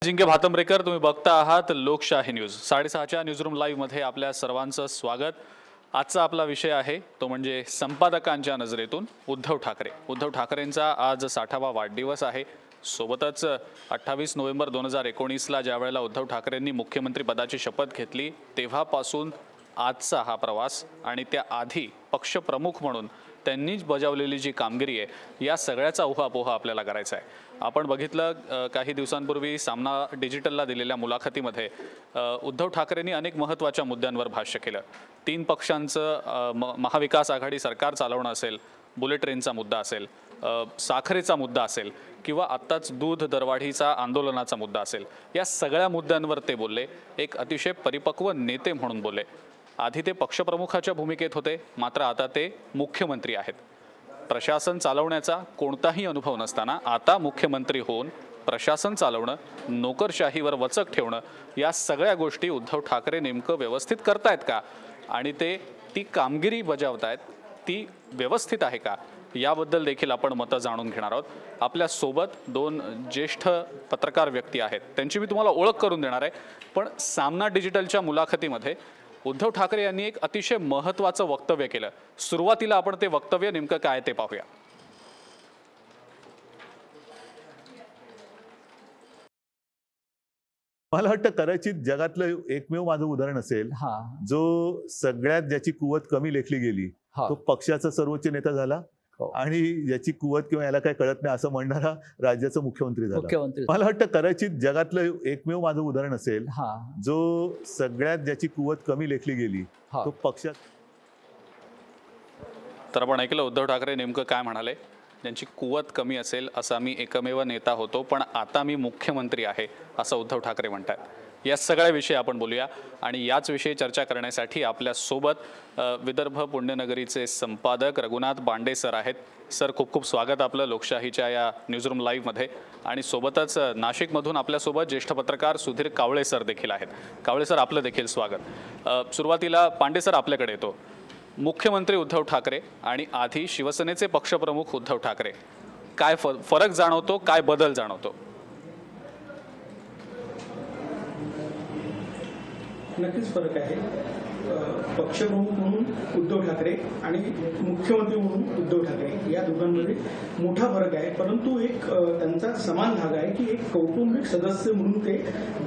जिंके भातंब्रेकर, तुम्ही बघता आहात लोकशाही न्यूज 6:30च्या न्यूजरूम लाईव्ह मध्ये आपल्या सर्वांचं स्वागत। आजचा आपला विषय आहे तो म्हणजे संपादकांच्या नजरेतून उद्धव ठाकरे। उद्धव ठाकरेंचा आज 60वा वाढदिवस आहे। सोबतच 28 नोव्हेंबर 2019ला ज्यावेळेला उद्धव ठाकरेंनी मुख्यमंत्री पदाची शपथ घेतली तेव्हापासून आजचा हा प्रवास आणि त्या आधी पक्षप्रमुख म्हणून त्यांनी बजावलेली जी कामगिरी आहे या सगळ्याचा उहापोह आपल्याला करायचा आहे। आपण बघितलं काही दिवसांपूर्वी सामना डिजिटलला दिलेल्या मुलाखतीमध्ये उद्धव ठाकरेंनी अनेक महत्त्वाच्या मुद्द्यांवर भाष्य केलं। 3 पक्षांचं महाविकास आघाडी सरकार चालवणं असेल, बुलेट ट्रेनचा मुद्दा असेल, साखरेचा मुद्दा असेल किंवा आत्ताच दूध दरवाढीचा आंदोलनाचा मुद्दा असेल, या सगळ्या मुद्द्यांवर ते बोलले। एक अतिशय परिपक्व नेते म्हणून बोलले। आधी ते पक्षप्रमुखाच्या भूमिकेत होते, मात्र आता ते मुख्यमंत्री आहेत। प्रशासन चालवण्याचा कोणताही अनुभव नसताना आता मुख्यमंत्री होऊन प्रशासन चालवणं, नोकरशाहीवर वचक ठेवणं, या सगळ्या गोष्टी उद्धव ठाकरे नेमकं व्यवस्थित करतायत का आणि ते ती कामगिरी बजावतायत ती व्यवस्थित आहे का याबद्दल देखील आपण मतं जाणून घेणार आहोत। आपल्या सोबत 2 ज्येष्ठ पत्रकार व्यक्ती आहेत, त्यांची मी तुम्हाला ओळख करून देणार आहे। पण सामना डिजिटलच्या मुलाखतीमध्ये उद्धव ठाकरे यांनी एक अतिशय महत्त्वाचं वक्तव्य केलं। सुरुवातीला आपण ते वक्तव्य नेमकं काय ते पाहूया। मला वाटतं कदाचित जगातलं एकमेव माझं उदाहरण असेल जो सगळ्यात ज्याची कुवत कमी लेखली गेली तो पक्षाचा सर्वोच्च नेता झाला आणि ज्याची कुवत किंवा याला काय कळत नाही असं म्हणणारा राज्याचा मुख्यमंत्री झाला। मला वाटतं कदाचित जगातलं एकमेव माझं उदाहरण असेल जो सगळ्यात ज्याची कुवत कमी लेखली गेली तो पक्षात। तर आपण ऐकलं उद्धव ठाकरे नेमकं काय म्हणाले। त्यांची कुवत कमी असेल असा मी एकमेव नेता होतो, पण आता मी मुख्यमंत्री आहे असं उद्धव ठाकरे म्हणतात। या सगळ्या विषयी आपण बोलूया आणि याच विषयी चर्चा करण्यासाठी आपल्या सोबत विदर्भ पुण्यनगरीचे संपादक रघुनाथ बांडे सर आहेत। सर, खूप खूप स्वागत आपलं लोकशाहीच्या या न्यूजरूम लाईव्ह मध्ये। आणि सोबतच नाशिकमधून आपल्यासोबत ज्येष्ठ पत्रकार सुधीर कावळे सर देखील आहेत। कावळे सर, आपलं देखील स्वागत। सुरुवातीला पांडे सर आपल्याकडे येतो। मुख्यमंत्री उद्धव ठाकरे आणि आधी शिवसेनेचे पक्षप्रमुख उद्धव ठाकरे, काय फरक जाणवतो, काय बदल जाणवतो? नक्कीच फरक आहे। पक्षप्रमुख म्हणून उद्धव ठाकरे आणि मुख्यमंत्री म्हणून उद्धव ठाकरे या दोघांमध्ये मोठा फरक आहे, परंतु एक त्यांचा समान भाग आहे की एक कौटुंबिक सदस्य म्हणून ते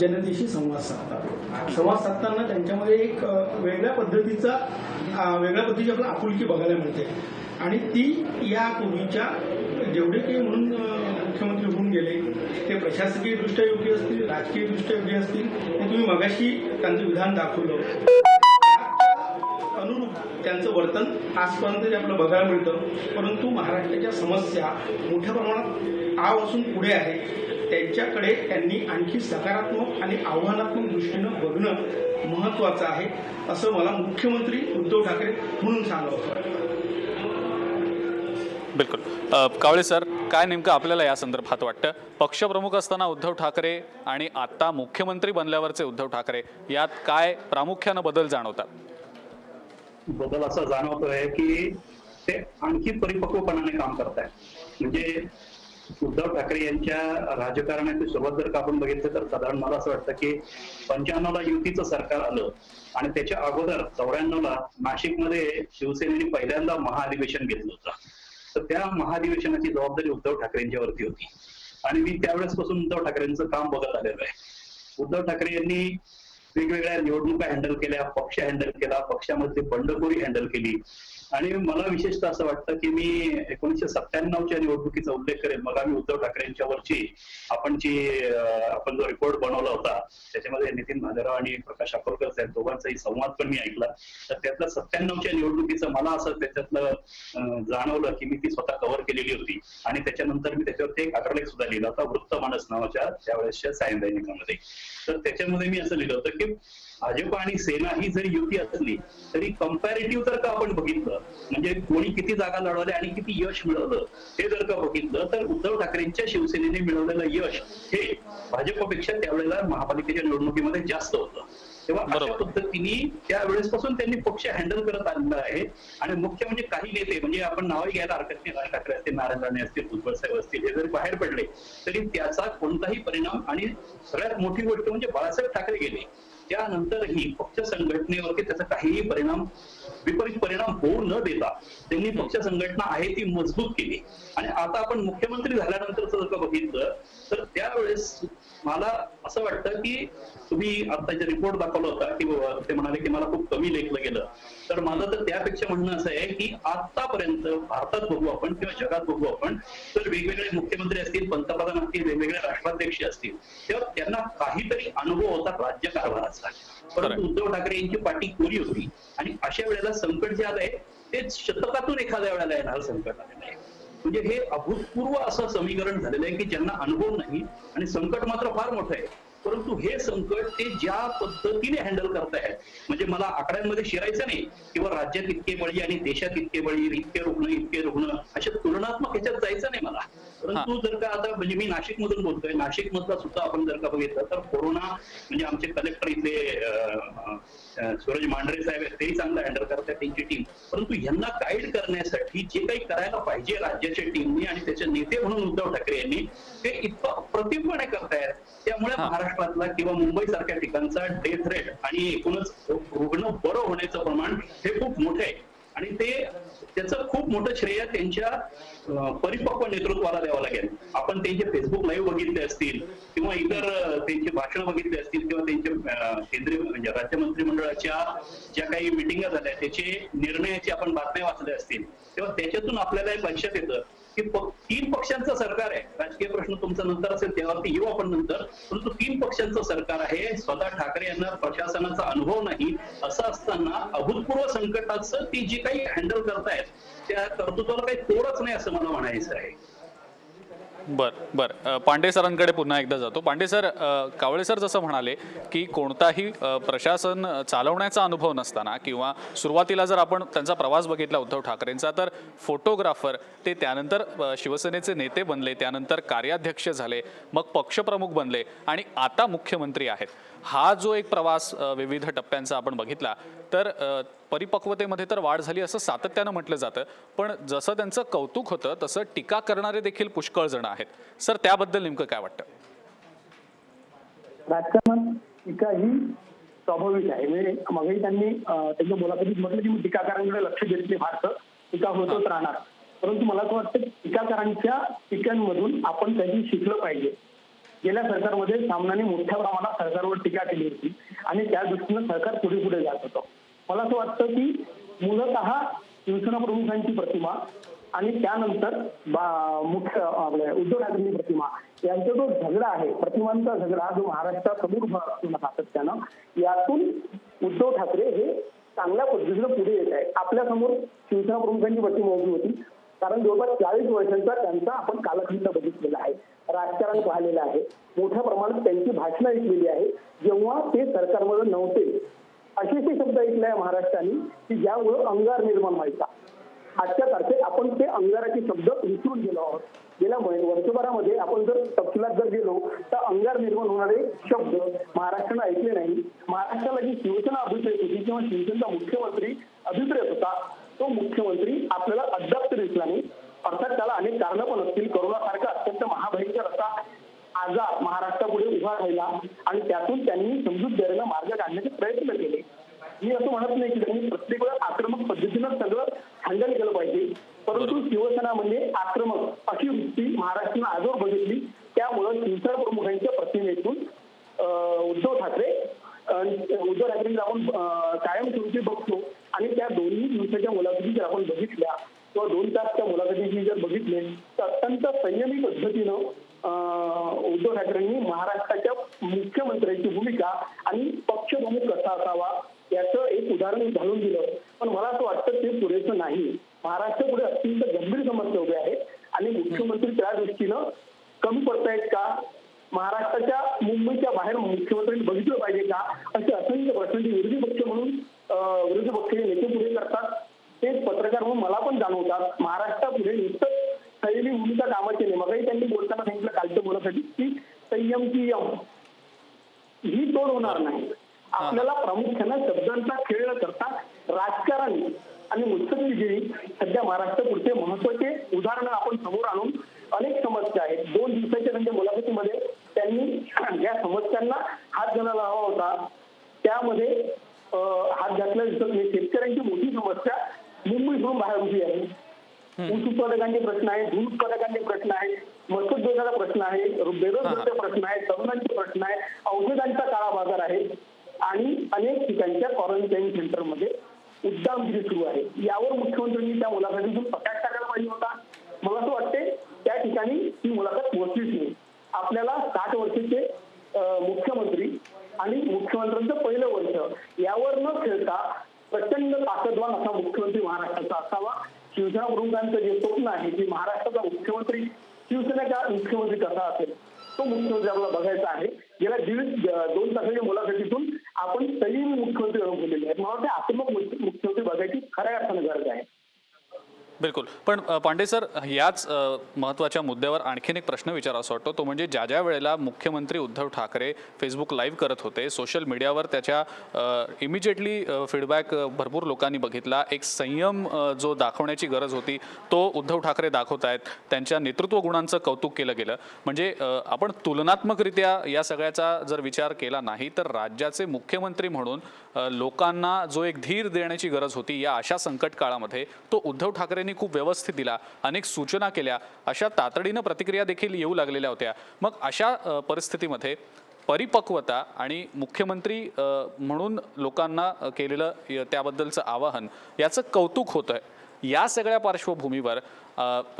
जनतेशी संवाद साधतात। संवाद साधताना त्यांच्यामध्ये एक वेगळ्या पद्धतीची आपल्याला आपुलकी बघायला मिळते आणि ती या पूर्वीच्या जेवढे काही म्हणून मुख्यमंत्री होऊन गेले ते प्रशासकीयदृष्ट्या योग्य असतील, राजकीयदृष्ट्या योग्य असतील, हे तुम्ही मगाशी त्यांचं विधान दाखवलं अनुरूप त्यांचं वर्तन आजपर्यंत जे आपल्याला बघायला मिळतं। परंतु महाराष्ट्राच्या समस्या मोठ्या प्रमाणात आवासून पुढे आहे, त्यांच्याकडे त्यांनी आणखी सकारात्मक आणि आव्हानात्मक दृष्टीनं बघणं महत्त्वाचं आहे असं मला मुख्यमंत्री उद्धव ठाकरे म्हणून सांगावं। बिलकुल। कावळे सर, काय नेमकं आपल्याला या संदर्भात वाटतं? पक्षप्रमुख असताना उद्धव ठाकरे आणि आता मुख्यमंत्री बनल्यावरचे उद्धव ठाकरे यात काय प्रामुख्यानं बदल जाणवतात? बदल असा जाणवतोय की ते आणखी परिपक्वपणाने काम करत आहेत। म्हणजे उद्धव ठाकरे यांच्या राजकारणाची सुरुवात जर का आपण बघितलं तर साधारण मला असं वाटतं की 95ला युतीचं सरकार आलं आणि त्याच्या अगोदर 94ला नाशिकमध्ये शिवसेनेने पहिल्यांदा महाअधिवेशन घेतलं होतं। तर त्या महाअधिवेशनाची जबाबदारी उद्धव ठाकरेंच्यावरती होती आणि मी त्यावेळेसपासून उद्धव ठाकरेंचं काम बघत आलेलो आहे। उद्धव ठाकरे यांनी वेगवेगळ्या निवडणुका हँडल केल्या, पक्ष हँडल केला, पक्षामध्ये बंडखोरी हँडल केली आणि मला विशेषतः असं वाटतं की मी 1997च्या निवडणुकीचा उल्लेख करेन। मग आम्ही उद्धव ठाकरेंच्यावरची आपण जो रिपोर्ट बनवला होता त्याच्यामध्ये नितीन भालेराव आणि प्रकाश आकोलकर साहेब दोघांचाही संवाद पण मी ऐकला। तर त्यातलं 97च्या निवडणुकीचं मला असं त्याच्यातलं जाणवलं की मी ती स्वतः कव्हर केलेली होती आणि त्याच्यानंतर मी त्याच्यावरती एक आग्रलेख सुद्धा लिहिला होता वृत्तमानस नावाच्या त्यावेळेसच्या सायंदैनिकामध्ये। तर त्याच्यामध्ये मी असं लिहिलं होतं की भाजप आणि सेना ही जरी युती असली तरी कंपॅरेटिव्ह जर का आपण बघितलं म्हणजे कोणी किती जागा लढवल्या आणि किती यश मिळवलं हे जर का बघितलं तर उद्धव ठाकरेंच्या शिवसेनेने मिळवलेलं यश हे भाजपपेक्षा त्यावेळेला महापालिकेच्या निवडणुकीमध्ये जास्त होतं। तेव्हा अशा बरोबर. पद्धतीने त्यावेळेसपासून त्यांनी पक्ष हँडल करत आलेला आहे. आणि मुख्य म्हणजे काही नेते, म्हणजे आपण नावही घ्यायला हरकत नाही, राज ठाकरे असतील, नारायण राणे असतील, भुजबळ साहेब असतील, हे जरी बाहेर पडले तरी त्याचा कोणताही परिणाम, आणि सगळ्यात मोठी गोष्ट म्हणजे बाळासाहेब ठाकरे गेले त्यानंतरही पक्ष संघटनेवरती त्याचा काहीही विपरीत परिणाम होऊ न देता त्यांनी पक्ष संघटना आहे ती मजबूत केली. आणि आता आपण मुख्यमंत्री झाल्यानंतर जर का बघितलं तर त्यावेळेस मला असं वाटतं की तुम्ही आता जे रिपोर्ट दाखवला होता की ते म्हणाले की मला खूप कमी लेखलं गेलं, तर माझं तर त्यापेक्षा म्हणणं असं आहे की आतापर्यंत भारतात बघू आपण किंवा जगात बघू आपण, तर वेगवेगळे मुख्यमंत्री असतील, पंतप्रधान असतील, वेगवेगळे राष्ट्राध्यक्ष असतील, तेव्हा त्यांना काहीतरी अनुभव होता राज्यकारभाराचा. परंतु उद्धव ठाकरे यांची पाठी कोरी होती. आणि अशा वेळेला संकट जे आलंय ते शतकातून एखाद्या वेळेला येणार संकट आलेलं आहे. म्हणजे हे अभूतपूर्व असं समीकरण झालेलं आहे की ज्यांना अनुभव नाही, आणि संकट मात्र फार मोठं आहे, परंतु हे संकट ते ज्या पद्धतीने हँडल करतायत, म्हणजे मला आकड्यांमध्ये शिरायचं नाही किंवा राज्यात इतके बळी आणि देशात इतके बळी, इतके रुग्ण अशा तुलनात्मक ह्याच्यात जायचं नाही मला. परंतु जर का आता म्हणजे मी नाशिक मधून बोलतोय, नाशिक मधला सुद्धा आपण जर का बघितलं तर कोरोना म्हणजे आमचे कलेक्टर इथले सूरज मांढरे साहेब आहेत, तेही चांगलं हँडल करतात त्यांची टीम. परंतु यांना गाईड करण्यासाठी जे काही करायला पाहिजे राज्याच्या टीमनी आणि त्याचे नेते म्हणून उद्धव ठाकरे यांनी ते इतकं अप्रतिमपणे करतायत. त्यामुळे महाराष्ट्रातला किंवा मुंबई सारख्या ठिकाणचा डेथ रेट आणि एकूणच रुग्ण बरं होण्याचं प्रमाण हे खूप मोठं आहे. आणि त्याचं खूप मोठं श्रेय त्यांच्या परिपक्व नेतृत्वाला द्यावं लागेल. आपण त्यांचे फेसबुक लाईव्ह बघितले असतील किंवा इतर त्यांची भाषणं बघितली असतील किंवा त्यांच्या केंद्रीय म्हणजे राज्य मंत्रिमंडळाच्या ज्या काही मिटिंगा झाल्या त्याचे निर्णयाची आपण बातम्या वाचल्या असतील, तेव्हा त्याच्यातून आपल्याला एक लक्षात येतं की 3 पक्षांचं सरकार आहे. राजकीय प्रश्न तुमचा नंतर असेल त्यावरती येऊ आपण नंतर, परंतु 3 पक्षांचं सरकार आहे. स्वतः ठाकरे यांना प्रशासनाचा अनुभव नाही, असं असताना अभूतपूर्व संकटाचं ती जी काही हँडल करतायत त्या कर्तृत्वाला काही तोडच नाही असं मला म्हणायचं आहे. बर पांडे सरांकडे पुन्हा एकदा जातो. पांडे सर, कावळे सर जसं म्हणाले की कोणताही प्रशासन चालवण्याचा अनुभव नसताना किंवा सुरुवातीला जर आपण त्यांचा प्रवास बघितला उद्धव ठाकरेंचा, तर फोटोग्राफर ते त्यानंतर शिवसेनेचे नेते बनले, त्यानंतर कार्याध्यक्ष झाले, मग पक्षप्रमुख बनले आणि आता मुख्यमंत्री आहेत. हा जो एक प्रवास विविध टप्प्यांचा आपण बघितला, तर परिपक्वतेमध्ये तर वाढ झाली असं सातत्यानं म्हटलं जातं, पण जसं त्यांचं कौतुक होतं तसं टीका करणारे देखील पुष्कळ जण आहेत. सर, त्याबद्दल नेमकं काय वाटतं? राजकारणात टीका ही स्वाभाविक आहे. म्हणजे मगही त्यांनी त्यांच्या मुलाखतीत म्हटलं की मी टीकाकारांकडे लक्ष देत नाही, फारसं टीका होतच राहणार. परंतु मला असं वाटतं टीकाकारांच्या टीकांमधून आपण काही शिकलं पाहिजे. गेल्या सरकारमध्ये सामनाने मोठ्या प्रमाणात सरकारवर टीका केली होती आणि त्या दृष्टीनं सरकार पुढे पुढे जात होतं. मला असं वाटतं की मूलतः शिवसेना प्रमुखांची प्रतिमा आणि त्यानंतर मुख्य आपल्या उद्धव ठाकरेंची प्रतिमा यांचा जो झगडा आहे, प्रतिमांचा झगडा जो महाराष्ट्रासमोर होत असतो सातत्यानं, यातून उद्धव ठाकरे हे चांगल्या पद्धतीनं पुढे येत आहे. आपल्यासमोर शिवसेना प्रमुखांची प्रतिमा उभी होती, कारण जवळपास 40 वर्षांचा त्यांचा आपण कालखंड बघितलेला आहे, राजकारण पाहिलेलं आहे, मोठ्या प्रमाणात त्यांची भाषणं ऐकलेली आहे. जेव्हा ते सरकारमध्ये नव्हते असे शब्द ऐकले आहे महाराष्ट्राने की ज्यामुळे अंगार निर्माण व्हायचा. आजच्या तारखेत आपण ते अंगाराचे शब्द विसरून गेलो आहोत. गेल्या वर्षभरामध्ये आपण जर तपशिलात जर गेलो तर अंगार निर्माण होणारे शब्द महाराष्ट्रानं ऐकले नाही. महाराष्ट्राला जी शिवसेना अभिप्रेत होती किंवा शिवसेनेचा मुख्यमंत्री अभिप्रेत होता, तो मुख्यमंत्री आपल्याला अद्याप दिसला नाही. अर्थात त्याला अनेक कारणं पण असतील. करोनासारखा अत्यंत महाभयंकर असा आजार महाराष्ट्रापुढे उभा राहिला आणि त्यातून त्यांनी समजूतदारीला मार्ग काढण्याचे प्रयत्न केले. मी असं म्हणत नाही की त्यांनी प्रत्येक वेळा आक्रमक पद्धतीनं सगळं हँडल केलं पाहिजे, परंतु शिवसेना म्हणजे आक्रमक अशी वृत्ती महाराष्ट्रानं आजवर बघितली. त्यामुळं शिवसेना प्रमुखांच्या प्रतिमेतून उद्धव ठाकरेंना आपण कायमस्वरूपी बघतो. आणि त्या दोन्ही दिवसाच्या मुलाखती जर आपण बघितल्या किंवा 2 तासच्या मुलाखतीची जर बघितले तर अत्यंत संयमी पद्धतीनं उद्धव ठाकरेंनी महाराष्ट्राच्या मुख्यमंत्र्यांची भूमिका आणि पक्षप्रमुख कसा असावा याचं एक उदाहरण घालून दिलं. पण मला असं वाटतं ते पुरेसं नाही. महाराष्ट्रापुढे अत्यंत गंभीर समस्या उभ्या आहेत आणि मुख्यमंत्री त्या दृष्टीनं कमी पडतायत का, महाराष्ट्राच्या मुंबईच्या बाहेर मुख्यमंत्र्यांनी बघितलं पाहिजे का, असे असंख्य प्रश्न विरोधी पक्ष म्हणून विरोधी पक्षाचे नेते पुढे करतात. तेच पत्रकार म्हणून मला पण जाणवतात. महाराष्ट्रापुढे नुसतं शैली भूमिका कामाची नाही. मगही त्यांनी बोलताना सांगितलं कालच्या मुलासाठी की संयम की यम ही तोड होणार नाही. आपल्याला प्रामुख्याने शब्दांचा खेळ न करता राजकारण आणि मुत्सद्देगिरी सध्या महाराष्ट्रापुरते महत्वाचे उदाहरणं आपण समोर आणून अनेक समस्या आहेत. 2 दिवसाच्या त्यांच्या मुलाखतीमध्ये त्यांनी ज्या समस्यांना हात घालायला हवा होता त्यामध्ये हात घातला दिसत नाही. शेतकऱ्यांची मोठी समस्या मुंबईतून बाहेर उभी आहे. ऊस उत्पादकांचे प्रश्न आहे, दूध उत्पादकांचे प्रश्न आहे, मत्स्योद्योगाचा प्रश्न आहे, बेरोजगारीचा प्रश्न आहे, तरुणांचे प्रश्न आहे, औषधांचा काळा बाजार आहे आणि अनेक ठिकाणच्या क्वारंटाईन सेंटरमध्ये उद्दामगिरी सुरू आहे. यावर मुख्यमंत्र्यांनी त्या मुलाखतीतून प्रकाश टाकायला पाहिजे होता. मला असं वाटते त्या ठिकाणी ही मुलाखत पोहोचलीच नाही. आपल्याला 60 वर्षाचे मुख्यमंत्री आणि मुख्यमंत्र्यांचं पहिलं वर्ष यावर न खेळता प्रचंड ताकदवान असा मुख्यमंत्री महाराष्ट्राचा असावा. शिवसेना प्रमुखांचं जे स्वप्न आहे की महाराष्ट्राचा मुख्यमंत्री शिवसेनेचा मुख्यमंत्री कसा असेल तो मुख्यमंत्री आपल्याला बघायचा आहे. गेल्या 2 तासाच्या मुलाखतीतून आपण संयमी मुख्यमंत्री अनुभवलेले आहेत. मला वाटतं आक्रमक मुख्यमंत्री बघायची खऱ्या अर्थानं गरज आहे. बिलकुल. पण पांडे सर, याच महत्त्वाच्या मुद्द्यावर आणखीन एक प्रश्न विचारावा वाटतो, तो म्हणजे ज्या वेळेला मुख्यमंत्री उद्धव ठाकरे फेसबुक लाईव्ह करत होते, सोशल मीडियावर त्याच्या इमिजिएटली फीडबॅक भरपूर लोकांनी बघितला. एक संयम जो दाखवण्याची गरज होती तो उद्धव ठाकरे दाखवत आहेत. त्यांच्या नेतृत्व गुणांचं कौतुक केलं गेलं. म्हणजे आपण तुलनात्मकरित्या या सगळ्याचा जर विचार केला नाही तर राज्याचे मुख्यमंत्री म्हणून लोकांना जो एक धीर देण्याची गरज होती या अशा संकट काळामध्ये तो उद्धव ठाकरे खूप व्यवस्थित दिला. अनेक सूचना केल्या. अशा तातडीनं प्रतिक्रिया देखील येऊ लागलेल्या होत्या. मग अशा परिस्थितीमध्ये परिपक्वता आणि मुख्यमंत्री म्हणून लोकांना केलेलं त्याबद्दलचं आवाहन याचं कौतुक होतंय. या सगळ्या पार्श्वभूमीवर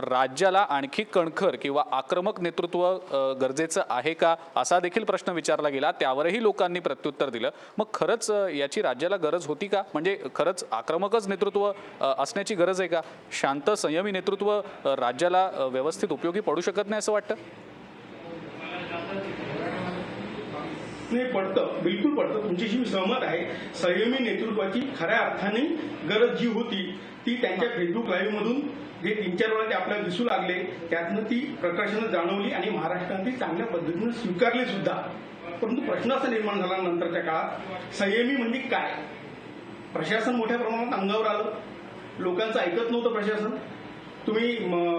राज्याला आणखी कणखर किंवा आक्रमक नेतृत्व गरजेचं आहे का असा देखील प्रश्न विचारला गेला. त्यावरही लोकांनी प्रत्युत्तर दिलं. मग खरंच याची राज्याला गरज होती का? म्हणजे खरंच आक्रमकच नेतृत्व असण्याची गरज आहे का? शांत संयमी नेतृत्व राज्याला व्यवस्थित उपयोगी पडू शकत नाही असं वाटतं? नाही, पडतं, बिलकुल पडतं. तुमच्याशी मी सहमत आहे. संयमी नेतृत्वाची खऱ्या अर्थाने गरज जी होती ती त्यांच्या फेसबुक लाईव्ह मधून जे 3-4 वेळा ते आपल्याला दिसू लागले त्यातनं ती प्रकर्षानं जाणवली आणि महाराष्ट्रात ती चांगल्या पद्धतीनं स्वीकारली सुद्धा. परंतु प्रश्न असा निर्माण झाला नंतरच्या काळात, संयमी म्हणजे काय? प्रशासन मोठ्या प्रमाणात अंगावर आलं. लोकांचं ऐकत नव्हतं प्रशासन. तुम्ही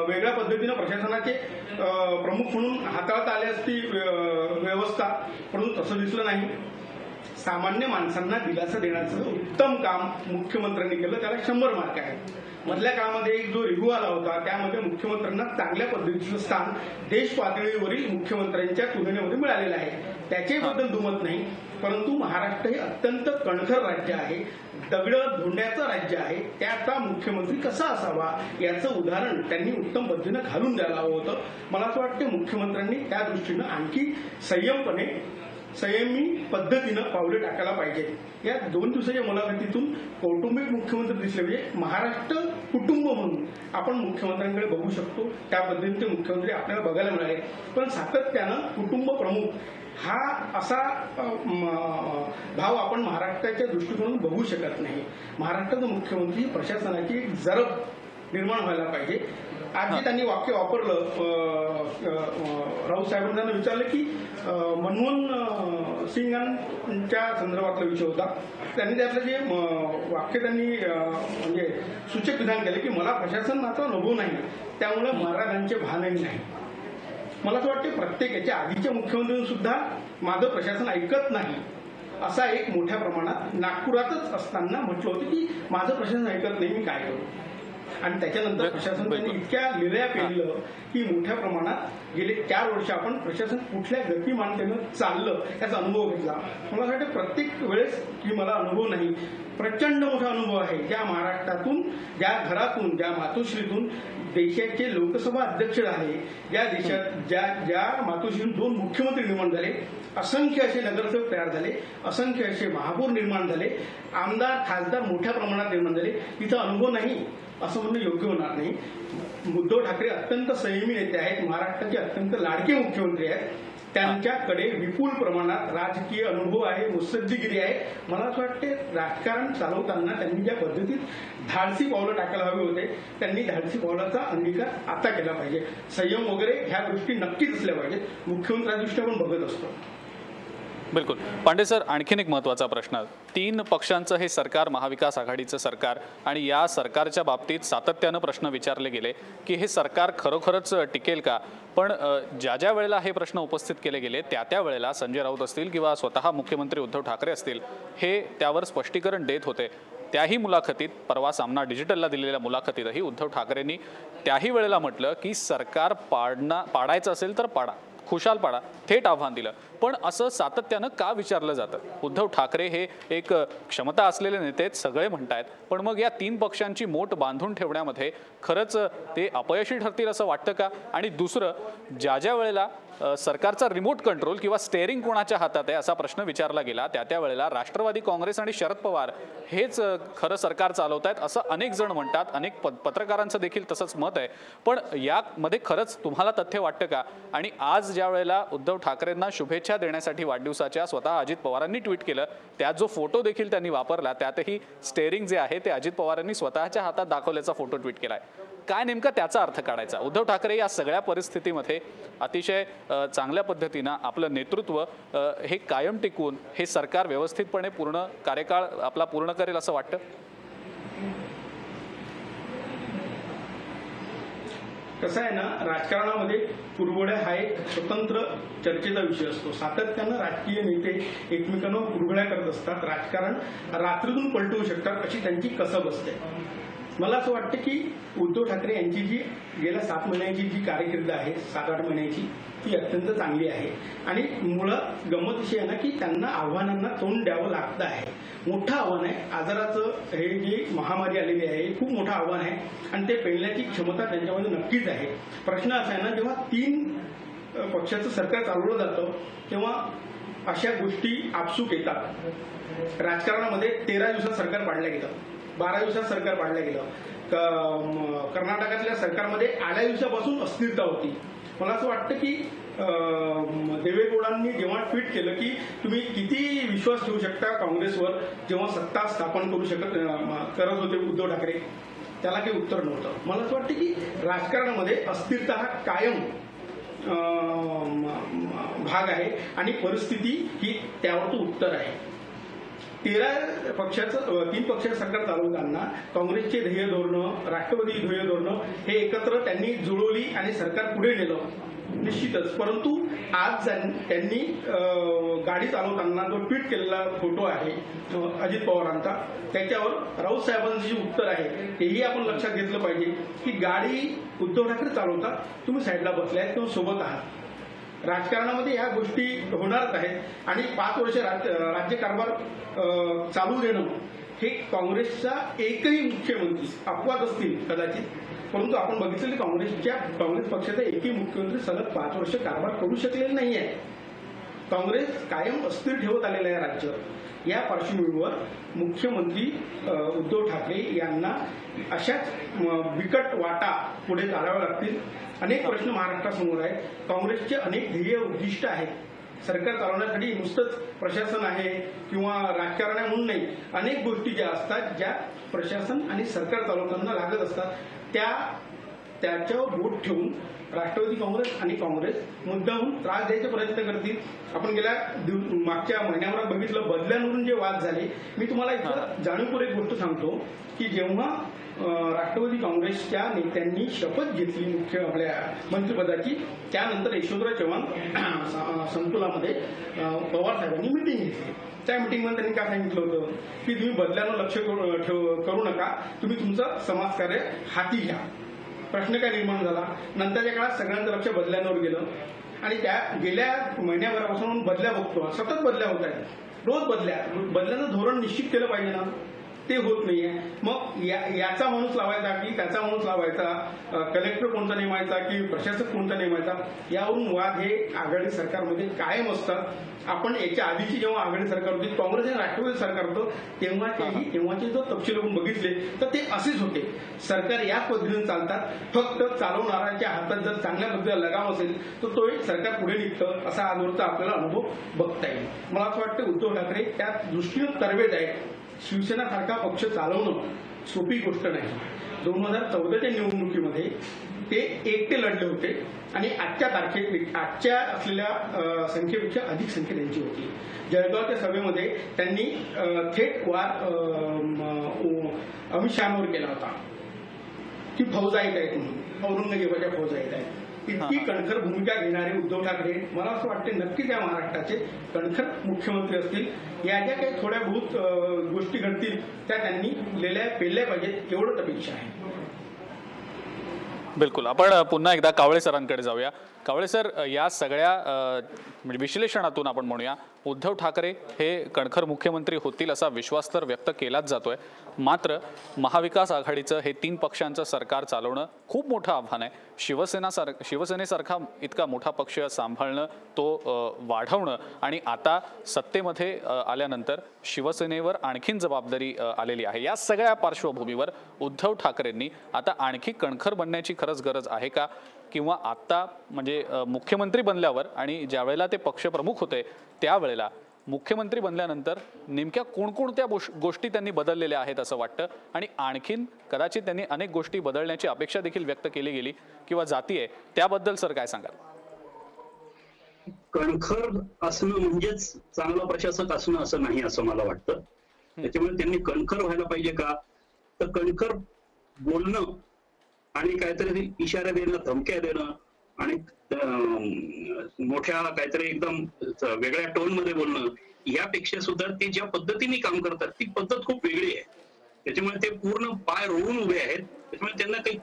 वेगळ्या पद्धतीनं प्रशासनाचे प्रमुख म्हणून हाताळत आले असती व्यवस्था, परंतु तसं दिसलं नाही. सामान्य माणसांना दिलासा देण्याचं उत्तम काम मुख्यमंत्र्यांनी केलं. त्याला 100 मार्क आहेत. मधल्या काळामध्ये एक जो रिव्ह्यू आला होता त्यामध्ये मुख्यमंत्र्यांना चांगल्या पद्धतीचं स्थान देश पातळीवरील मुख्यमंत्र्यांच्या तुलनेमध्ये मिळालेलं आहे. त्याच्याबद्दल दुमत नाही. परंतु महाराष्ट्र हे अत्यंत कणखर राज्य आहे, दगडं धोंड्याचं राज्य आहे. त्याचा मुख्यमंत्री कसा असावा याचं उदाहरण त्यांनी उत्तम पद्धतीनं घालून द्यायला हवं होतं. मला असं वाटतं मुख्यमंत्र्यांनी त्या दृष्टीनं आणखी संयमी पद्धतीनं पावले टाकायला पाहिजे. या 2 दिवसाच्या मुलाखतीतून कौटुंबिक मुख्यमंत्री दिसले. म्हणजे महाराष्ट्र कुटुंब म्हणून आपण मुख्यमंत्र्यांकडे बघू शकतो. त्या पद्धतीचे मुख्यमंत्री आपल्याला बघायला मिळाले. पण सातत्यानं कुटुंब प्रमुख हा असा भाव आपण महाराष्ट्राच्या दृष्टिकोनातून बघू शकत नाही. महाराष्ट्राचा मुख्यमंत्री प्रशासनाची एक जरब निर्माण व्हायला पाहिजे. आज जे त्यांनी वाक्य वापरलं, राऊत साहेबांनी त्यांना विचारलं की मनमोहन सिंगांच्या संदर्भातला विषय होता. त्यांनी त्यातलं जे वाक्य त्यांनी म्हणजे सूचक विधान केलं की मला प्रशासनाचा अनुभव नाही, त्यामुळे महाराजांचे भानही नाही. मला असं वाटतं प्रत्येक याच्या आधीच्या मुख्यमंत्र्यांनी सुद्धा माझं प्रशासन ऐकत नाही असा एक मोठ्या प्रमाणात नागपुरातच असताना म्हटलं होतं की माझं प्रशासन ऐकत नाही, मी काय करू. आणि त्याच्यानंतर प्रशासन त्यांनी इतक्या लिलया पेललं की मोठ्या प्रमाणात गेले 4 वर्ष आपण प्रशासन कुठल्या गतिमानतेनं चाललं याचा अनुभव घेतला. मला असं वाटतं प्रत्येक वेळेस की मला अनुभव नाही, प्रचंड मोठा अनुभव आहे. ज्या महाराष्ट्रातून, ज्या घरातून, ज्या मातोश्रीतून देशाचे लोकसभा अध्यक्ष झाले, ज्या देशात ज्या मातोश्रीतून 2 मुख्यमंत्री निर्माण झाले, असंख्य असे नगरसेवक तयार झाले, असंख्य असे महापौर निर्माण झाले, आमदार खासदार मोठ्या प्रमाणात निर्माण झाले, तिथं अनुभव नाही असं म्हणणं योग्य होणार नाही. उद्धव ठाकरे अत्यंत संयमी नेते आहेत, महाराष्ट्राचे अत्यंत लाडके मुख्यमंत्री आहेत. त्यांच्याकडे विपुल प्रमाणात राजकीय अनुभव आहे, मुत्सद्देगिरी आहे. मला असं वाटते राजकारण चालवताना त्यांनी ज्या पद्धतीत धाडसी पावलं टाकायला हवे होते त्यांनी धाडसी पावलाचा अंगीकार आता केला पाहिजे. संयम वगैरे ह्या गोष्टी नक्कीच असल्या पाहिजेत. मुख्यमंत्र्या दृष्टी आपण बघत असतो. बिलकुल. पांडे सर, आणखीन एक महत्त्वाचा प्रश्न. 3 पक्षांचं हे सरकार, महाविकास आघाडीचं सरकार, आणि या सरकारच्या बाबतीत सातत्यानं प्रश्न विचारले गेले की हे सरकार खरोखरच टिकेल का. पण ज्या ज्या वेळेला हे प्रश्न उपस्थित केले गेले त्या वेळेला संजय राऊत असतील किंवा स्वतः मुख्यमंत्री उद्धव ठाकरे असतील हे त्यावर स्पष्टीकरण देत होते. त्याही मुलाखतीत, परवा सामना डिजिटलला दिलेल्या मुलाखतीतही उद्धव ठाकरेंनी त्याही वेळेला म्हटलं की सरकार पाडायचं असेल तर पाडा, खुशाल पाडा, थेट आव्हान दिलं. पण असं सातत्यानं का विचारलं जातं? उद्धव ठाकरे हे एक क्षमता असलेले नेते आहेत, सगळे म्हणतायत, पण मग या 3 पक्षांची मोट बांधून ठेवण्यामध्ये खरंच ते अपयशी ठरतील असं वाटतं का? आणि दुसरं, ज्या वेळेला सरकारचा रिमोट कंट्रोल किंवा स्टेअरिंग कोणाच्या हातात आहे असा प्रश्न विचारला गेला त्या वेळेला राष्ट्रवादी काँग्रेस आणि शरद पवार हेच खरं सरकार चालवत आहेत असं अनेक जण म्हणतात. अनेक पत्रकारांचं देखील तसंच मत आहे. पण यामध्ये खरंच तुम्हाला तथ्य वाटतं का? आणि आज ज्या वेळेला उद्धव ठाकरेंना शुभेच्छा देण्यासाठी वाढदिवसाच्या स्वतः अजित पवारांनी ट्विट केलं, त्यात जो फोटो देखील त्यांनी वापरला त्यातही स्टेअरिंग जे आहे ते अजित पवारांनी स्वतःच्या हातात दाखवल्याचा फोटो ट्विट केलाय. काय नेमका त्याचा अर्थ काढायचा? उद्धव ठाकरे या सगळ्या परिस्थितीमध्ये अतिशय चांगल्या पद्धतीनं आपलं नेतृत्व हे कायम टिकवून हे सरकार व्यवस्थितपणे पूर्ण कार्यकाळ आपला पूर्ण करेल असं वाटतं? कसं आहे ना, राजकारणामध्ये कुरघोड्या हा एक स्वतंत्र चर्चेचा विषय असतो. सातत्यानं राजकीय नेते एकमेकांवर कुरघोड्या करत असतात. राजकारण रात्रीतून पलटवू शकतात अशी त्यांची कसब असते. मला असं वाटतं की उद्धव ठाकरे यांची जी गेल्या 7 महिन्याची जी कारकीर्द आहे, 7-8 महिन्याची, ती अत्यंत चांगली आहे. आणि मुळात गंमत अशी आहे ना की त्यांना आव्हानांना तोंड द्यावं लागतं आहे. मोठं आव्हान आहे. आजाराचं हे जी महामारी आलेली आहे हे खूप मोठं आव्हान आहे आणि ते पेलण्याची क्षमता त्यांच्यामध्ये नक्कीच आहे. प्रश्न असा आहे ना, जेव्हा 3 पक्षाचं सरकार चालवलं जातं तेव्हा अशा गोष्टी आपसूक येतात. राजकारणामध्ये 13 दिवसात सरकार पाडलं गेलं, 12 दिवसात सरकार पाडलं गेलं. कर्नाटकातल्या सरकारमध्ये आल्या दिवसापासून अस्थिरता होती. मला असं वाटतं की देवेगौडांनी जेव्हा ट्विट केलं की तुम्ही किती विश्वास ठेवू शकता काँग्रेसवर जेव्हा सत्ता स्थापन करत होते उद्धव ठाकरे, त्याला काही उत्तर नव्हतं. मला असं वाटतं की राजकारणामध्ये अस्थिरता हा कायम भाग आहे आणि परिस्थिती ही त्यावर तो उत्तर आहे. 3 पक्षाचं सरकार चालवताना काँग्रेसचे ध्येय धोरणं, राष्ट्रवादी ध्येय धोरणं हे एकत्र त्यांनी जुळवली आणि सरकार पुढे नेलं निश्चितच. परंतु आज त्यांनी गाडी चालवताना जो ट्विट केलेला फोटो आहे अजित पवारांचा, त्याच्यावर राऊत साहेबांचं जे उत्तर आहे तेही आपण लक्षात घेतलं पाहिजे की गाडी उद्धव ठाकरे चालवतात, तुम्ही साईडला बसले आहेत किंवा सोबत आहात. राजकारणामध्ये या गोष्टी होणारच आहेत आणि 5 वर्ष राज्यकारभार चालू देणं हे काँग्रेसचा एकही मुख्यमंत्री, अपवाद असतील कदाचित, परंतु आपण बघितलं की काँग्रेस पक्षाचा एकही मुख्यमंत्री सलग 5 वर्ष कारभार करू शकलेला नाही आहे. काँग्रेस कायम अस्थिर ठेवत आलेलं आहे राज्य. या पार्श्वभूमीवर मुख्यमंत्री उद्धव ठाकरे यांना अशाच बिकट वाटा पुढे चालाव्या लागतील. अनेक प्रश्न महाराष्ट्रासमोर आहेत. काँग्रेसचे अनेक ध्येय उद्दिष्ट आहेत. सरकार चालवण्यासाठी नुसतंच प्रशासन आहे किंवा राजकारण आहे म्हणून नाही, अनेक गोष्टी ज्या असतात ज्या प्रशासन आणि सरकार चालवताना लागत असतात त्याच्यावर बोट ठेवून राष्ट्रवादी काँग्रेस आणि काँग्रेस मुद्दाहून त्रास द्यायचा प्रयत्न करतील. आपण गेल्या मागच्या महिन्याभरात बघितलं बदल्यांवरून जे वाद झाले. मी तुम्हाला इथं जाणीवपूर्वक एक गोष्ट सांगतो की जेव्हा राष्ट्रवादी काँग्रेसच्या नेत्यांनी शपथ घेतली आपल्या मंत्रिपदाची, त्यानंतर यशवंतराव चव्हाण संकुलामध्ये पवार साहेबांनी मिटिंग घेतली. त्या मिटिंगमध्ये त्यांनी काय सांगितलं होतं की तुम्ही बदल्यांवर लक्ष करू नका, तुम्ही तुमचं समाजकार्य हाती घ्या. प्रश्न काय निर्माण झाला, नंतरच्या काळात सगळ्यांचं लक्ष बदल्यांवर गेलं आणि त्या गेल्या महिन्याभरापासून बदल्या बघतो, सतत बदल्या होत आहेत, रोज बदल्याचं धोरण निश्चित केलं पाहिजे ना, ते होत नाहीये. मग याचा माणूस लावायचा की त्याचा माणूस लावायचा, कलेक्टर कोणता नेमायचा की प्रशासक कोणता नेमायचा, यावरून वाद हे आघाडी सरकारमध्ये कायम असतात. आपण याच्या आधीची जेव्हा आघाडी सरकार होती, काँग्रेस आणि राष्ट्रवादी सरकार होतं, तेव्हाचे जर तपशील आपण बघितले तर ते असेच होते. सरकार याच पद्धतीने चालतात. फक्त चालवणाऱ्याच्या हातात जर चांगल्या पद्धतीने लगाम असेल तर तो एक सरकार पुढे निघतं, असा आजवरचा आपल्याला अनुभव बघता येईल. मला असं वाटतं उद्धव ठाकरे त्या दृष्टीनं तरवेद आहेत. शिवसेना सारखा पक्ष चालवणं सोपी गोष्ट नाही. 2014च्या निवडणुकीमध्ये ते एकटे लढले होते आणि आजच्या असलेल्या संख्येपेक्षा अधिक संख्या त्यांची होती. जळगावच्या सभेमध्ये त्यांनी थेट वार अमित शहांवर केला होता की फौजा येत आहेत म्हणून, औरंगजेबाच्या फौजा येत आहेत. इतकी कणखर भूमिका घेणारे उद्धव ठाकरे मला असं वाटते नक्कीच या महाराष्ट्राचे कणखर मुख्यमंत्री असतील. या ज्या काही थोड्या बहुत गोष्टी घडतील त्या त्यांनी पेलल्या पाहिजेत एवढंच अपेक्षा आहे. बिलकुल. आपण पुन्हा एकदा कावळे सरांकडे जाऊया. कावळे सर, या सगळ्या म्हणजे विश्लेषणातून आपण म्हणूया उद्धव ठाकरे हे कणखर मुख्यमंत्री होतील असा विश्वास तर व्यक्त केलाच जातोय. मात्र महाविकास आघाडीचं हे 3 पक्षांचं सरकार चालवणं खूप मोठं आव्हान आहे. शिवसेनेसारखा इतका मोठा पक्ष सांभाळणं, तो वाढवणं आणि आता सत्तेमध्ये आल्यानंतर शिवसेनेवर आणखीन जबाबदारी आलेली आहे. या सगळ्या पार्श्वभूमीवर उद्धव ठाकरेंनी आता आणखी कणखर बनण्याची खरंच गरज आहे का? किंवा आता म्हणजे मुख्यमंत्री बनल्यावर आणि ज्या वेळेला ते पक्षप्रमुख होते त्यावेळेला मुख्यमंत्री बनल्यानंतर नेमक्या कोणकोणत्या गोष्टी त्यांनी बदललेल्या आहेत असं वाटतं आणि आणखीन कदाचित त्यांनी अनेक गोष्टी बदलण्याची अपेक्षा देखील व्यक्त केली गेली किंवा जातीय, त्याबद्दल सर काय सांगाल? कणखर असणं म्हणजेच चांगला प्रशासक असणं असं नाही असं मला वाटतं. त्याच्यामुळे त्यांनी कणखर व्हायला पाहिजे का? तर कणखर बोलणं आणि काहीतरी इशारा देणं, धमक्या देणं आणि मोठ्या काहीतरी एकदम वेगळ्या टोन मध्ये बोलणं यापेक्षा सुद्धा ते ज्या पद्धतीने काम करतात ती पद्धत खूप वेगळी आहे. त्याच्यामुळे ते पूर्ण पाय रोवून उभे आहेत. त्याच्यामुळे त्यांना काही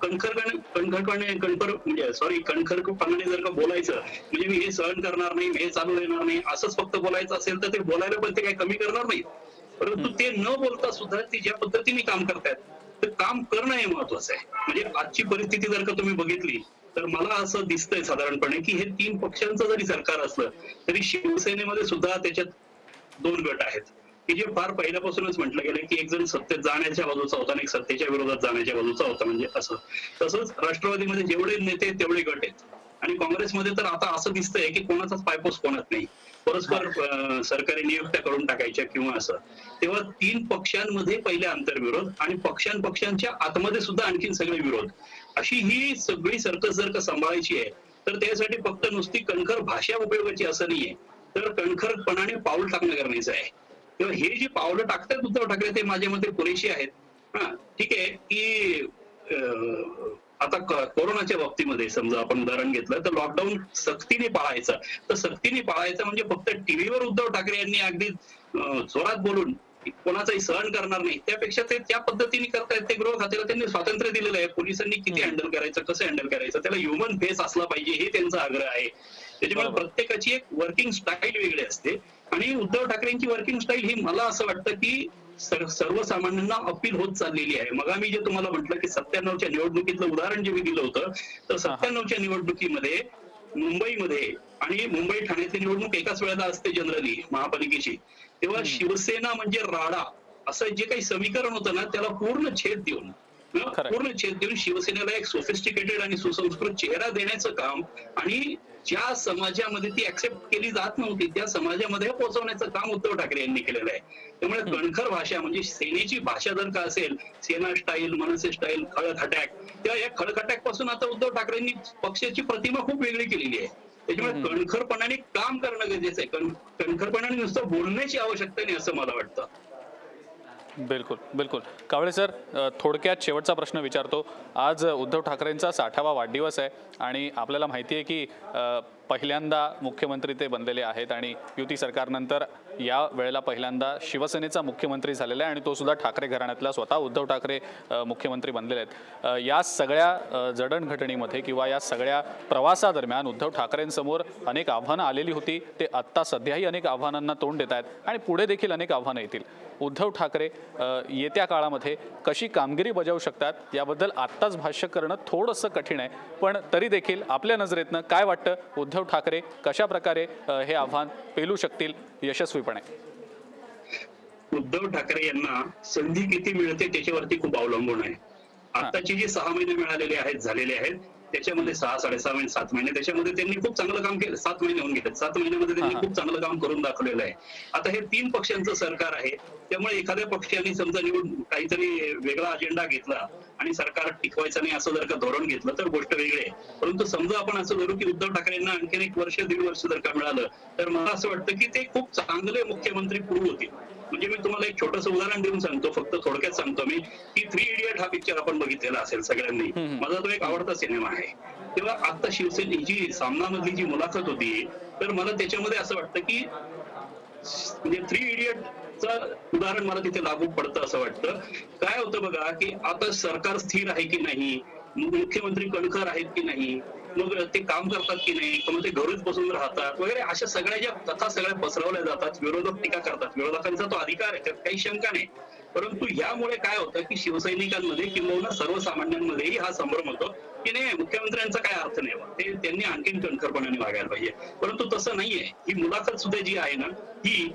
कणखरपणाने जर का बोलायचं म्हणजे मी हे सहन करणार नाही, हे चालू देणार नाही असंच फक्त बोलायचं असेल तर ते बोलायला पण ते काही कमी करणार नाही. परंतु ते न बोलता सुद्धा ते ज्या पद्धतीने काम करतायत तर काम करणं हे महत्वाचं आहे. म्हणजे आजची परिस्थिती जर का तुम्ही बघितली तर मला असं दिसतंय साधारणपणे की हे 3 पक्षांचं जरी सरकार असलं तरी शिवसेनेमध्ये सुद्धा त्याच्यात 2 गट आहेत की जे फार पहिल्यापासूनच म्हटलं गेलं की एक जण सत्तेत जाण्याच्या बाजूचा होता आणि एक सत्तेच्या विरोधात जाण्याच्या बाजूचा होता. म्हणजे असं तसंच राष्ट्रवादीमध्ये जेवढे नेते तेवढे गट आहेत आणि काँग्रेसमध्ये तर आता असं दिसतंय की कोणाचाच पायपोस कोणात नाही, परस्पर सरकारी नियुक्त्या करून टाकायच्या किंवा असं. तेव्हा 3 पक्षांमध्ये पहिले आंतरविरोध आणि पक्षांच्या आतमध्ये सुद्धा आणखीन सगळे विरोध, अशी ही सगळी सर्कस जर का सांभाळायची आहे तर त्यासाठी फक्त नुसती कणखर भाषा उपयोगाची असं नाहीये, तर कणखरपणाने पाऊल टाकणं गरजेचं आहे. तेव्हा हे जे पावलं टाकतात उद्धव ठाकरे ते माझ्या मते पुरेशी आहेत. ठीक आहे की आता कोरोनाच्या बाबतीमध्ये समजा आपण उदाहरण घेतलं तर लॉकडाऊन सक्तीने पाळायचा, तर सक्तीने पाळायचा म्हणजे फक्त टीव्हीवर उद्धव ठाकरे यांनी अगदी जोरात बोलून कोणाचाही सहन करणार नाही, त्यापेक्षा ते त्या पद्धतीने करतायत. ते गृह खात्याला त्यांनी स्वातंत्र्य दिलेलं आहे. पोलिसांनी किती हँडल करायचं, कसं हँडल करायचं, त्याला ह्युमन फेस असला पाहिजे हे त्यांचा आग्रह आहे. त्याच्यामुळे प्रत्येकाची एक वर्किंग स्टाईल वेगळी असते आणि उद्धव ठाकरेंची वर्किंग स्टाईल ही मला असं वाटतं की सर्वसामान्यांना अपील होत चाललेली आहे. मग मी जे तुम्हाला म्हटलं की 97च्या निवडणुकीतलं उदाहरण जे मी दिलं होतं तर 97च्या निवडणुकीमध्ये मुंबईमध्ये आणि मुंबई ठाण्याची निवडणूक एकाच वेळेला असते जनरली महापालिकेची, तेव्हा शिवसेना म्हणजे राडा असं जे काही समीकरण होतं ना त्याला पूर्ण छेद देऊन शिवसेनेला एक सोफिस्टिकेटेड आणि सुसंस्कृत चेहरा देण्याचं काम आणि ज्या समाजामध्ये ती ऍक्सेप्ट केली जात नव्हती त्या समाजामध्ये पोहोचवण्याचं काम उद्धव ठाकरे यांनी केलेलं आहे. त्यामुळे कणखर भाषा म्हणजे सेनेची भाषा जर का असेल, सेना स्टाईल, मनसे स्टाईल, खळखटाक, तेव्हा या खळखटाक पासून आता उद्धव ठाकरेंनी पक्षाची प्रतिमा खूप वेगळी केलेली आहे. त्याच्यामुळे कणखरपणाने काम करणं गरजेचं आहे. कणखरपणाने नुसतं बोलण्याची आवश्यकता नाही असं मला वाटतं. बिलकुल बिलकुल. कावळे सर, थोडक्यात शेवटचा प्रश्न विचारतो. आज उद्धव ठाकरेंचा 60वा वाढदिवस आहे आणि आपल्याला माहिती आहे की पहिल्यांदा मुख्यमंत्री ते बनलेले आहेत आणि युती सरकारनंतर या वेळेला पहिल्यांदा शिवसेनेचा मुख्यमंत्री झालेला आहे आणि तो सुद्धा ठाकरे घराण्यातला स्वतः उद्धव ठाकरे मुख्यमंत्री बनलेले आहेत. या सगळ्या जडणघडणीमध्ये किंवा या सगळ्या प्रवासादरम्यान उद्धव ठाकरेंसमोर अनेक आव्हानं आलेली होती. ते आत्ता सध्याही अनेक आव्हानांना तोंड देत आहेत आणि पुढे देखील अनेक आव्हानं येतील. उद्धव ठाकरे येत्या काळामध्ये कशी कामगिरी बजावू शकतात याबद्दल आत्ताच भाष्य करणं थोडंसं कठीण आहे, पण तरी देखील आपल्या नजरेतनं काय वाटतं, उद्धव ठाकरे कशा प्रकारे हे आव्हान पेलू शकतील यशस्वीपणे? उद्धव ठाकरे यांना संधी किती मिळते त्याच्यावरती खूप अवलंबून आहे. आताची जी 6 महिने मिळालेले आहेत, झालेले आहेत, त्याच्यामध्ये 6, 6.5 महिने, 7 महिने त्याच्यामध्ये त्यांनी खूप चांगलं काम केलं. 7 महिने होऊन गेले, 7 महिन्यामध्ये त्यांनी खूप चांगलं काम करून दाखवलेलं आहे. आता हे 3 पक्षांचं सरकार आहे, त्यामुळे एखाद्या पक्षाने समजा काहीतरी वेगळा अजेंडा घेतला आणि सरकार टिकवायचं नाही असं जर का धोरण घेतलं तर गोष्ट वेगळी आहे. परंतु समजा आपण असं धरू की उद्धव ठाकरेंना आणखीन 1 वर्ष 1.5 वर्ष जर का मिळालं तर मला असं वाटतं की ते खूप चांगले मुख्यमंत्री पुढे होतील. म्हणजे मी तुम्हाला एक छोटंसं उदाहरण देऊन सांगतो, फक्त थोडक्यात सांगतो मी, की 3 इडियट हा पिक्चर आपण बघितलेला असेल सगळ्यांनी. माझा तो एक आवडता सिनेमा आहे. तेव्हा आता शिवसेनेची सामनामधली जी मुलाखत होती तर मला त्याच्यामध्ये असं वाटतं की म्हणजे 3 इडियटचं उदाहरण मला तिथे लागू पडतं असं वाटतं. काय होतं बघा की आता सरकार स्थिर आहे की नाही, मुख्यमंत्री कणखर आहेत की नाही, मग ते काम करतात की नाही, मग ते घरीच बसून राहतात वगैरे, अशा सगळ्या ज्या कथा सगळ्या पसरवल्या जातात. विरोधक टीका करतात, विरोधकांचा तो अधिकार आहे, त्यात काही शंका नाही. परंतु यामुळे काय होतं की शिवसैनिकांमध्ये किंवा सर्वसामान्यांमध्येही हा संभ्रम होतो की नाही, मुख्यमंत्र्यांचा काय अर्थ नाही, ते त्यांनी आणखीन कणखरपणाने वागायला पाहिजे. परंतु तसं नाहीये. ही मुलाखत सुद्धा जी आहे ना, ही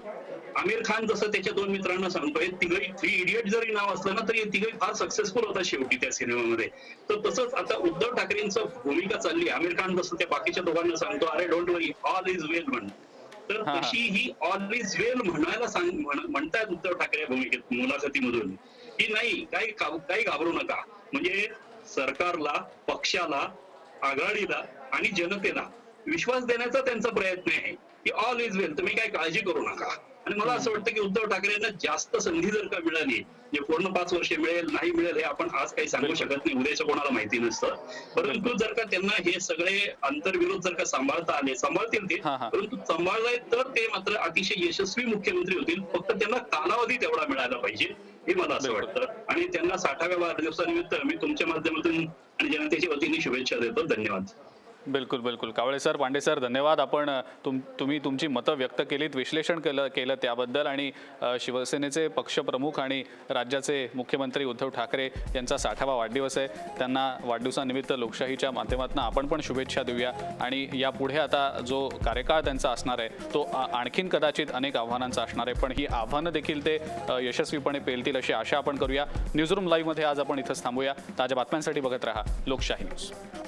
आमिर खान जसं त्याच्या 2 मित्रांना सांगतोय, तिघही 3 इडियट जरी नाव असलं ना तरी तिघही फार सक्सेसफुल होता शेवटी त्या सिनेमामध्ये. तर तसंच आता उद्धव ठाकरेंचं भूमिका चालली. आमिर खान जसं त्या बाकीच्या दोघांना सांगतो, अरे डोंट वरी, ऑल इज वेल म्हण. तर तशी ही ऑल इज वेल म्हणायला म्हणतायत उद्धव ठाकरे भूमिकेत मुलाखतीमधून की नाही, काही घाबरू नका. म्हणजे सरकारला, पक्षाला, आघाडीला आणि जनतेला विश्वास देण्याचा त्यांचा प्रयत्न आहे की ऑल इज वेल, तुम्ही काही काळजी करू नका. आणि मला असं वाटतं की उद्धव ठाकरेंना जास्त संधी जर का मिळाली, जे पूर्ण 5 वर्षे मिळेल नाही मिळेल हे आपण आज काही सांगू शकत नाही, उद्याचं कोणाला माहिती नसतं. परंतु जर का त्यांना हे सगळे आंतरविरोध जर का सांभाळतील ते, परंतु सांभाळले तर ते मात्र अतिशय यशस्वी मुख्यमंत्री होतील. फक्त त्यांना कालावधी तेवढा मिळाला पाहिजे हे मला असं वाटतं. आणि त्यांना 60व्या वाढदिवसानिमित्त मी तुमच्या माध्यमातून आणि जनतेच्या वतीने शुभेच्छा देतो. धन्यवाद. बिलकुल बिलकुल. कावळे सर, पांडे सर, धन्यवाद. आपण तुम्ही तुमची मतं व्यक्त केलीत, विश्लेषण केलं त्याबद्दल. आणि शिवसेनेचे पक्षप्रमुख आणि राज्याचे मुख्यमंत्री उद्धव ठाकरे यांचा 60वा वाढदिवस आहे. त्यांना वाढदिवसानिमित्त लोकशाहीच्या माध्यमातून आपण पण शुभेच्छा देऊया. आणि यापुढे आता जो कार्यकाळ त्यांचा असणार आहे तो आणखीन कदाचित अनेक आव्हानांचा असणार आहे, पण ही आव्हानं देखील ते यशस्वीपणे पेलतील अशी आशा आपण करूया. न्यूजरूम लाईव्हमध्ये आज आपण इथंच थांबूया. ताज्या बातम्यांसाठी बघत राहा लोकशाही न्यूज.